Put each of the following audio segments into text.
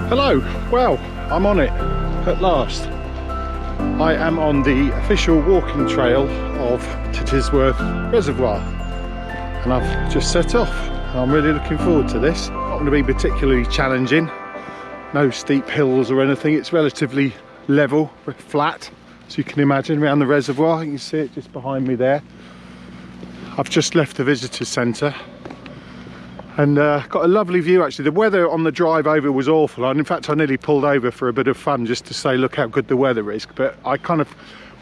Hello, well, I'm on it at last. I am on the official walking trail of Tittesworth Reservoir and I've just set off. I'm really looking forward to this. Not going to be particularly challenging, no steep hills or anything. It's relatively level, flat, as you can imagine, around the reservoir. You can see it just behind me there. I've just left the visitor centre and got a lovely view actually. The weather on the drive over was awful, and in fact I nearly pulled over for a bit of fun just to say look how good the weather is, but I kind of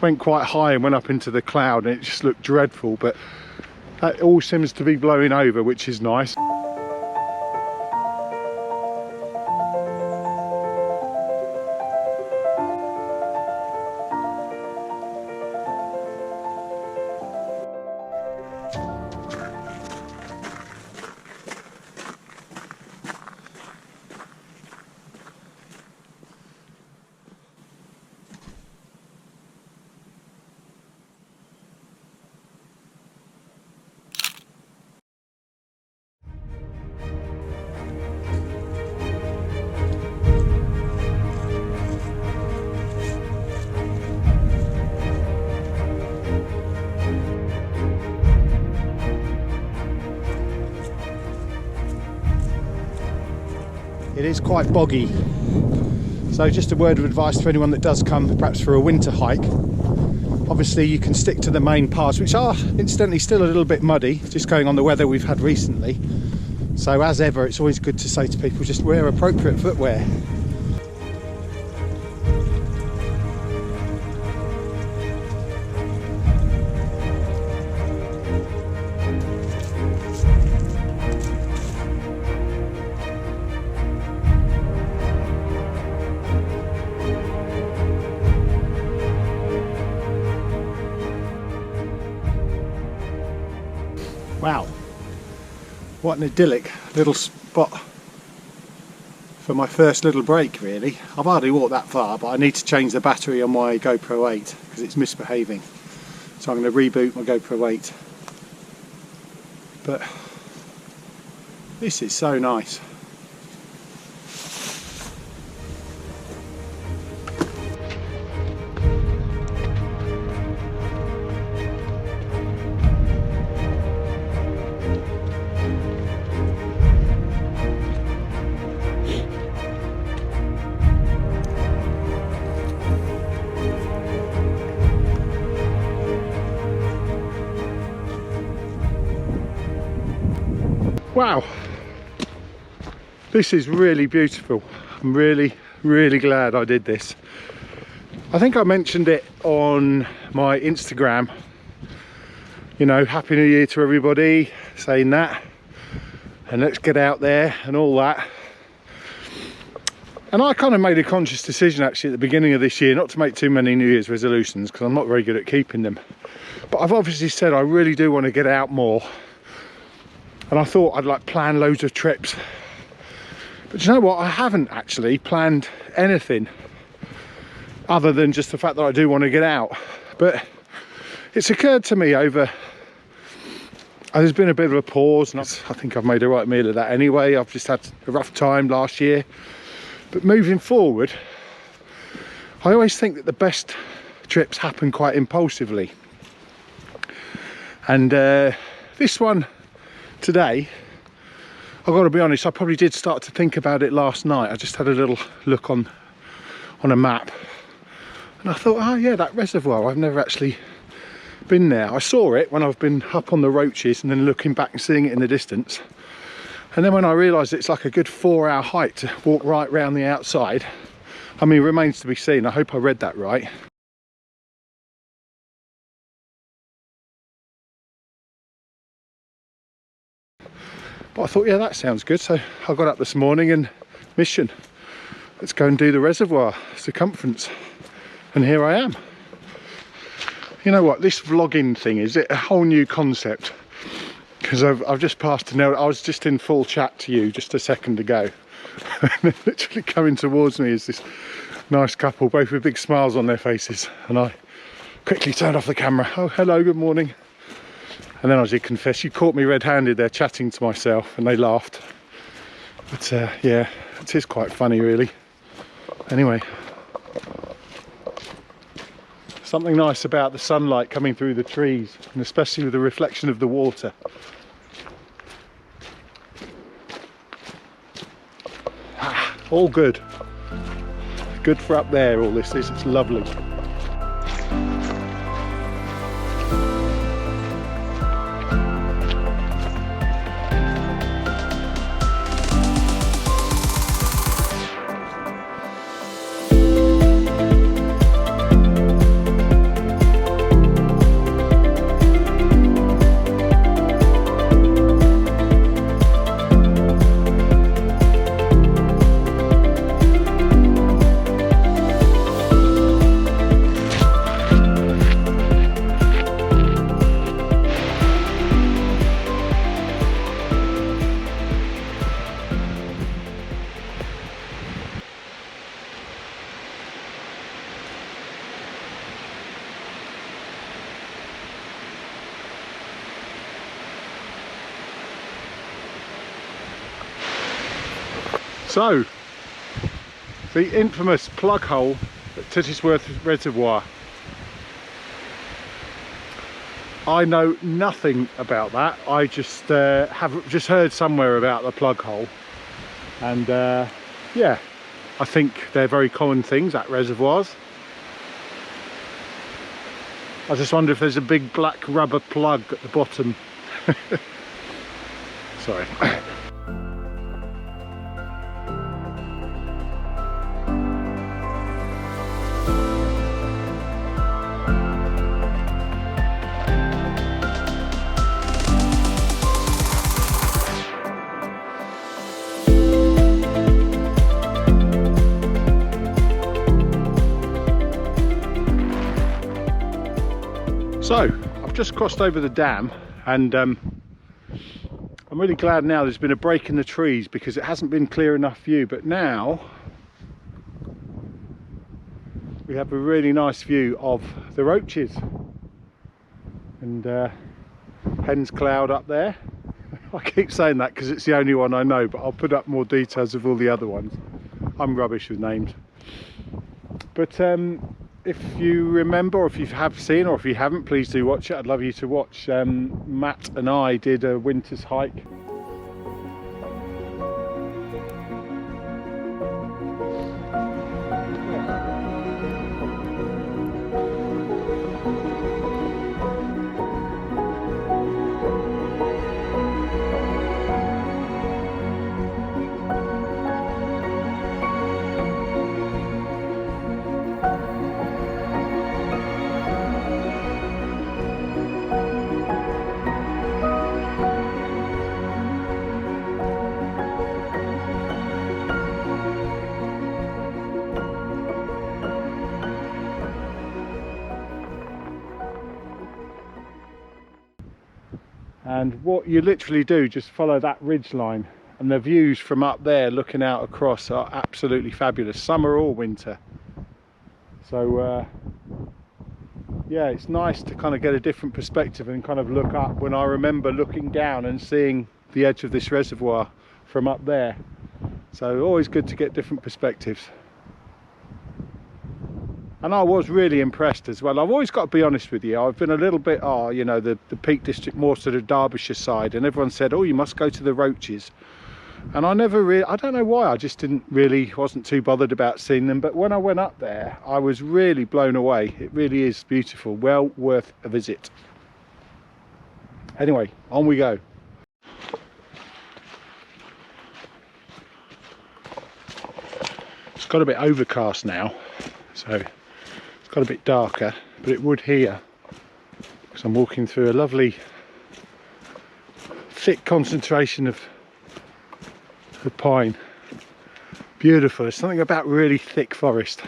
went quite high and went up into the cloud and it just looked dreadful, but that all seems to be blowing over, which is nice. It is quite boggy, so just a word of advice to anyone that does come perhaps for a winter hike. Obviously you can stick to the main paths, which are incidentally still a little bit muddy, just going on the weather we've had recently. So as ever, it's always good to say to people, just wear appropriate footwear. Wow, what an idyllic little spot for my first little break really. I've hardly walked that far, but I need to change the battery on my GoPro 8 because it's misbehaving. So I'm going to reboot my GoPro 8. But this is so nice. Wow, this is really beautiful. I'm really glad I did this. I think I mentioned it on my Instagram, you know, Happy New Year to everybody, saying that, and let's get out there and all that. And I kind of made a conscious decision actually at the beginning of this year not to make too many New Year's resolutions because I'm not very good at keeping them. But I've obviously said I really do want to get out more. And I thought I'd like plan loads of trips, but you know what, I haven't actually planned anything other than just the fact that I do want to get out. But it's occurred to me over, there's been a bit of a pause, and I think I've made a right meal of that anyway. I've just had a rough time last year, but moving forward I always think that the best trips happen quite impulsively, and this one today, I've got to be honest, I probably did start to think about it last night. I just had a little look on a map and I thought, oh yeah, that reservoir, I've never actually been there. I saw it when I've been up on the Roaches and then looking back and seeing it in the distance, and then when I realised it's like a good 4-hour hike to walk right round the outside. I mean, it remains to be seen. I hope I read that right. But I thought, yeah, that sounds good. So I got up this morning and mission, let's go and do the reservoir circumference. And here I am. You know what, this vlogging thing is a whole new concept, because I've just passed an hour. I was just in full chat to you just a second ago. And literally coming towards me is this nice couple, both with big smiles on their faces. And I quickly turned off the camera. Oh, hello, good morning. And then I did confess, you caught me red-handed there chatting to myself, and they laughed. But yeah, It is quite funny really. Anyway, something nice about the sunlight coming through the trees, and especially with the reflection of the water. All good. Good for up there, all this is. It's lovely. So, the infamous plug hole at Tittesworth Reservoir. I know nothing about that. I just have just heard somewhere about the plug hole, and yeah, I think they're very common things at reservoirs. I just wonder if there's a big black rubber plug at the bottom. Sorry. So, I've just crossed over the dam, and I'm really glad now there's been a break in the trees, because it hasn't been clear enough view, but now we have a really nice view of the Roaches and Hen's Cloud up there. I keep saying that because it's the only one I know, but I'll put up more details of all the other ones. I'm rubbish with names. But if you remember, or if you have seen, or if you haven't, please do watch it. I'd love you to watch. Matt and I did a winter's hike. And what you literally do, just follow that ridge line, and the views from up there looking out across are absolutely fabulous, summer or winter. So yeah, it's nice to kind of get a different perspective and kind of look up, when I remember looking down and seeing the edge of this reservoir from up there. So always good to get different perspectives. And I was really impressed as well. I've always got to be honest with you, I've been a little bit, you know, the Peak District, more sort of Derbyshire side, and everyone said, oh, you must go to the Roaches. And I never really, I don't know why, I just wasn't too bothered about seeing them. But when I went up there, I was really blown away. It really is beautiful, well worth a visit. Anyway, on we go. It's got a bit overcast now, so it's got a bit darker, but it would here, because I'm walking through a lovely thick concentration of pine. Beautiful. There's something about really thick forest,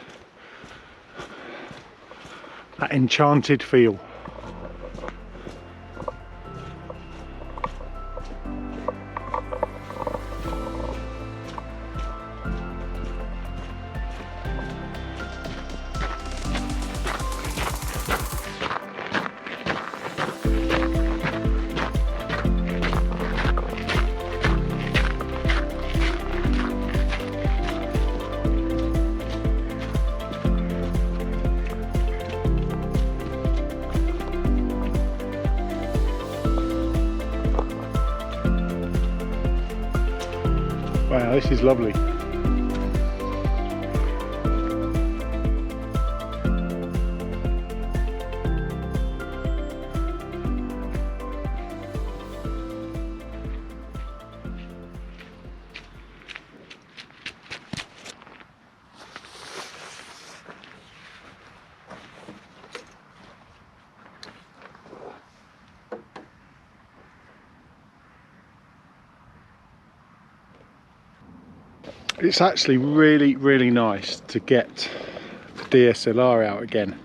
that enchanted feel. Now this is lovely. It's actually really nice to get the DSLR out again.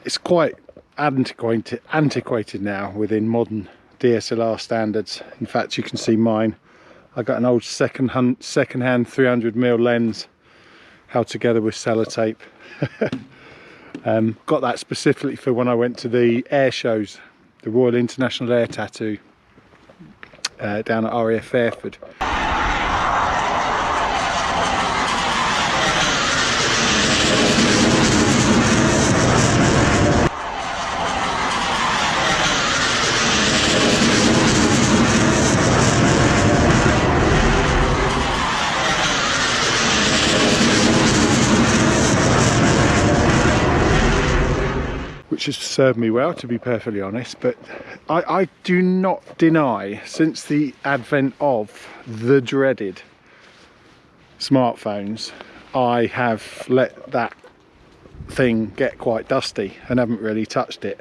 It's quite antiquated now within modern DSLR standards. In fact, you can see mine. I got an old second-hand 300mm lens held together with sellotape. Got that specifically for when I went to the air shows, the Royal International Air Tattoo down at RAF Fairford. Which has served me well, to be perfectly honest, but I do not deny, since the advent of the dreaded smartphones, I have let that thing get quite dusty and haven't really touched it.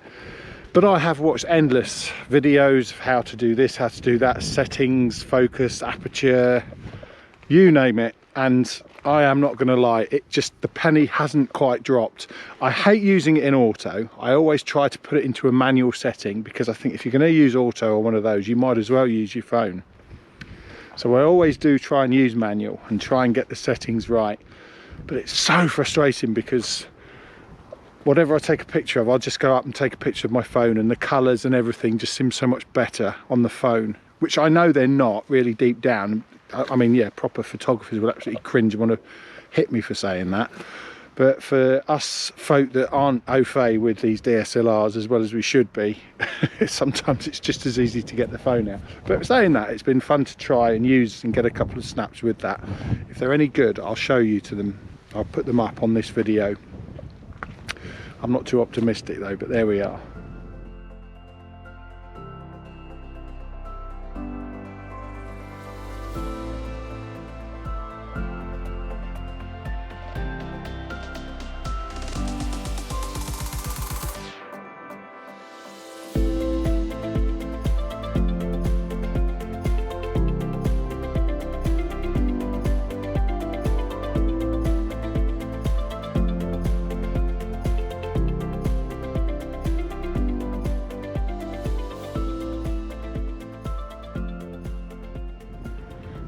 But I have watched endless videos of how to do this, how to do that, settings, focus, aperture, you name it, and I am not going to lie, the penny hasn't quite dropped. I hate using it in auto. I always try to put it into a manual setting, because I think if you're going to use auto or one of those, you might as well use your phone. So I always do try and use manual and try and get the settings right. But it's so frustrating, because whatever I take a picture of, I'll just go up and take a picture of my phone, and the colours and everything just seem so much better on the phone, which I know they're not really deep down. I mean, yeah, proper photographers will absolutely cringe and want to hit me for saying that. But for us folk that aren't au fait with these DSLRs as well as we should be, sometimes it's just as easy to get the phone out. But saying that, it's been fun to try and use and get a couple of snaps with that. If they're any good, I'll show you to them. I'll put them up on this video. I'm not too optimistic though, but there we are.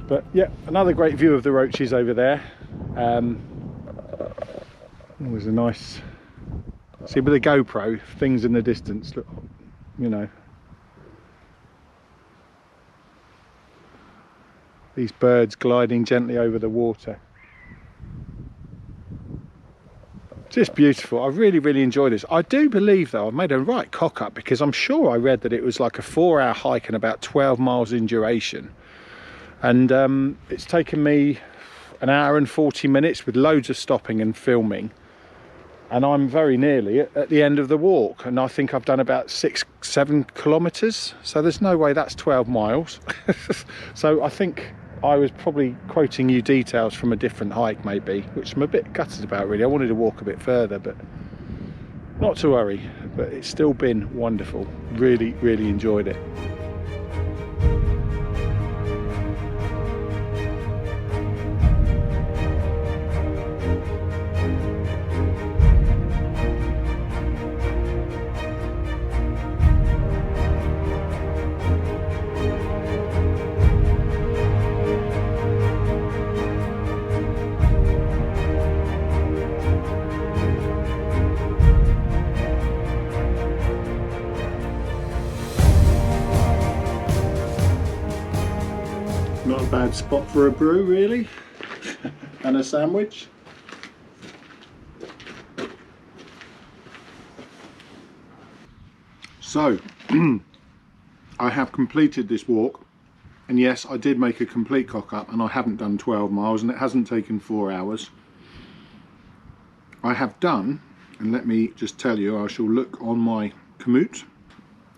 But yeah, another great view of the Roaches over there. Always a nice, see with the GoPro, things in the distance look, you know, these birds gliding gently over the water. Just beautiful. I really enjoy this. I do believe though I've made a right cock up, because I'm sure I read that it was like a 4-hour hike and about 12 miles in duration. And it's taken me an hour and 40 minutes with loads of stopping and filming, and I'm very nearly at the end of the walk, and I think I've done about 6-7 kilometers, so there's no way that's 12 miles. So I think I was probably quoting you details from a different hike maybe, which I'm a bit gutted about really. I wanted to walk a bit further, but not to worry. But it's still been wonderful. Really enjoyed it. Not a bad spot for a brew really, and a sandwich. So I have completed this walk And yes, I did make a complete cock up, and I haven't done 12 miles, and it hasn't taken 4 hours. I have done, and let me just tell you, I shall look on my commute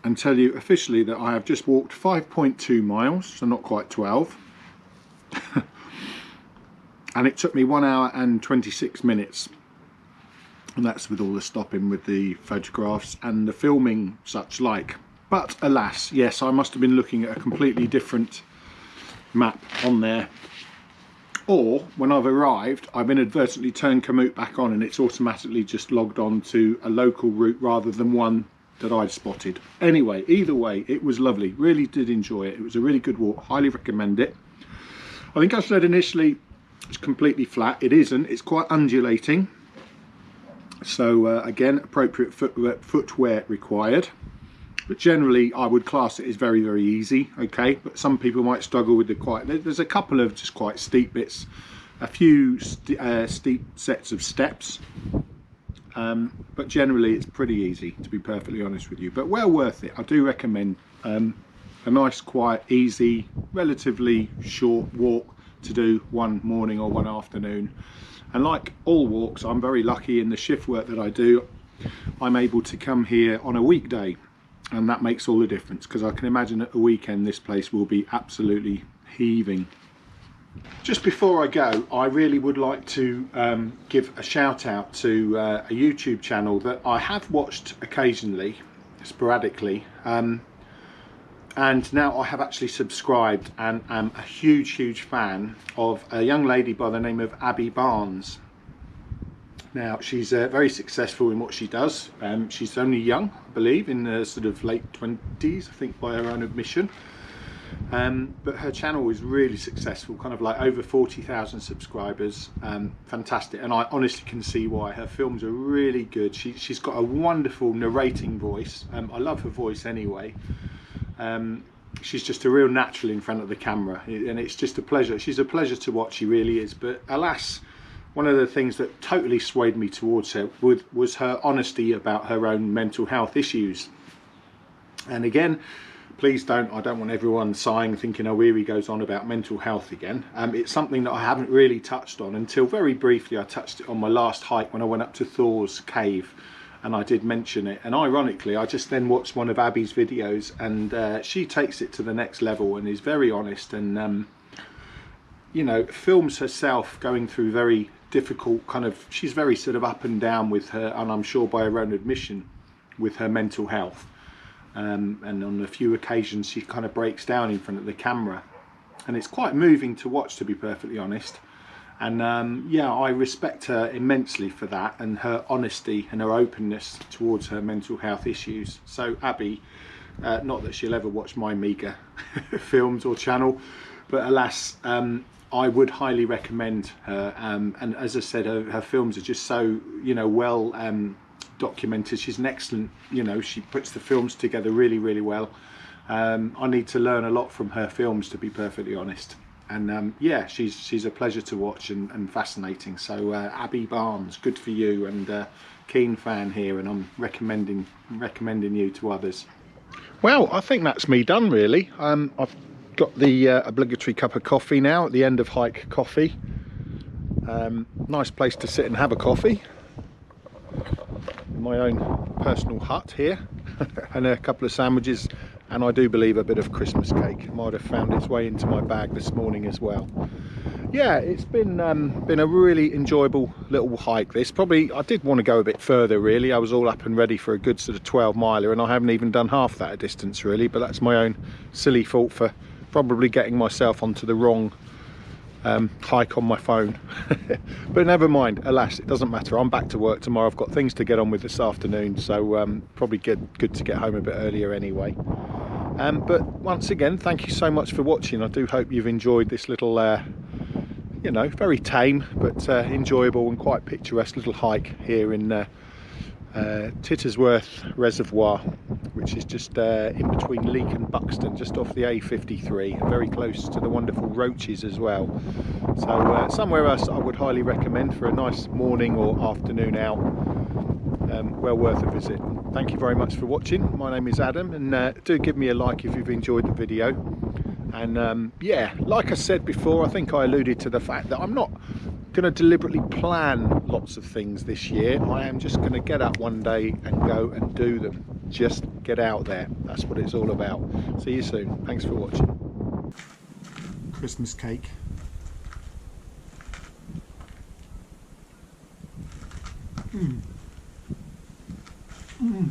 and tell you officially that I have just walked 5.2 miles, so not quite 12. And it took me 1 hour and 26 minutes. And that's with all the stopping with the photographs and the filming such like. But alas, yes, I must have been looking at a completely different map on there. Or when I've arrived, I've inadvertently turned commute back on and it's automatically just logged on to a local route rather than one that I'd spotted. Anyway, either way, it was lovely. Really did enjoy it. It was a really good walk. Highly recommend it. I think I said initially it's completely flat. It isn't. It's quite undulating. So again, appropriate footwear required. But generally I would class it as very, very easy, okay? But some people might struggle with there's a couple of just quite steep bits, a few steep sets of steps, but generally it's pretty easy, to be perfectly honest with you, but well worth it. I do recommend a nice, quiet, easy, relatively short walk to do one morning or one afternoon. And like all walks, I'm very lucky in the shift work that I do. I'm able to come here on a weekday, and that makes all the difference, because I can imagine at the weekend this place will be absolutely heaving. Just before I go, I really would like to give a shout out to a YouTube channel that I have watched occasionally, sporadically, and now I have actually subscribed and am a huge fan of a young lady by the name of Abby Barnes. Now she's very successful in what she does. She's only young, I believe, in the sort of late 20s, I think, by her own admission. But her channel is really successful, kind of like over 40,000 subscribers. Fantastic, and I honestly can see why. Her films are really good. She's got a wonderful narrating voice. I love her voice anyway. She's just a real natural in front of the camera, and it's just a pleasure. She's a pleasure to watch, she really is. But alas, one of the things that totally swayed me towards her was her honesty about her own mental health issues. And again, please I don't want everyone sighing thinking, oh, here he goes on about mental health again. It's something that I haven't really touched on until very briefly. I touched it on my last hike when I went up to Thor's cave, and I did mention it. And ironically, I just then watched one of Abby's videos, and she takes it to the next level and is very honest, and you know, films herself going through very difficult kind of, she's very sort of up and down with her, and I'm sure by her own admission, with her mental health. And on a few occasions she kind of breaks down in front of the camera, and it's quite moving to watch, to be perfectly honest. And yeah, I respect her immensely for that, and her honesty and her openness towards her mental health issues. So Abby, not that she'll ever watch my meagre films or channel, but alas, I would highly recommend her. And as I said, her films are just so, you know, well documented. She's an excellent, you know, she puts the films together really well. I need to learn a lot from her films, to be perfectly honest. And yeah, she's a pleasure to watch and fascinating. So Abby Barnes, good for you, and keen fan here, and I'm recommending you to others. Well, I think that's me done really. I've got the obligatory cup of coffee now at the end of hike coffee. Nice place to sit and have a coffee. My own personal hut here, and a couple of sandwiches, and I do believe a bit of Christmas cake might have found its way into my bag this morning as well. Yeah, it's been a really enjoyable little hike. This probably, I did want to go a bit further really. I was all up and ready for a good sort of 12 miler, and I haven't even done half that distance really, but that's my own silly fault for probably getting myself onto the wrong hike on my phone. But never mind, alas, it doesn't matter. I'm back to work tomorrow. I've got things to get on with this afternoon, so probably good to get home a bit earlier anyway. But once again, thank you so much for watching. I do hope you've enjoyed this little you know, very tame but enjoyable and quite picturesque little hike here in Tittesworth Reservoir, which is just in between Leek and Buxton, just off the A53, and very close to the wonderful Roaches as well. So somewhere else I would highly recommend for a nice morning or afternoon out. Well worth a visit. Thank you very much for watching. My name is Adam, and do give me a like if you've enjoyed the video, And yeah, like I said before, I think I alluded to the fact that I'm not going to deliberately plan lots of things this year. I am just going to get up one day and go and do them. Just get out there. That's what it's all about. See you soon. Thanks for watching. Christmas cake. Mm. Mm.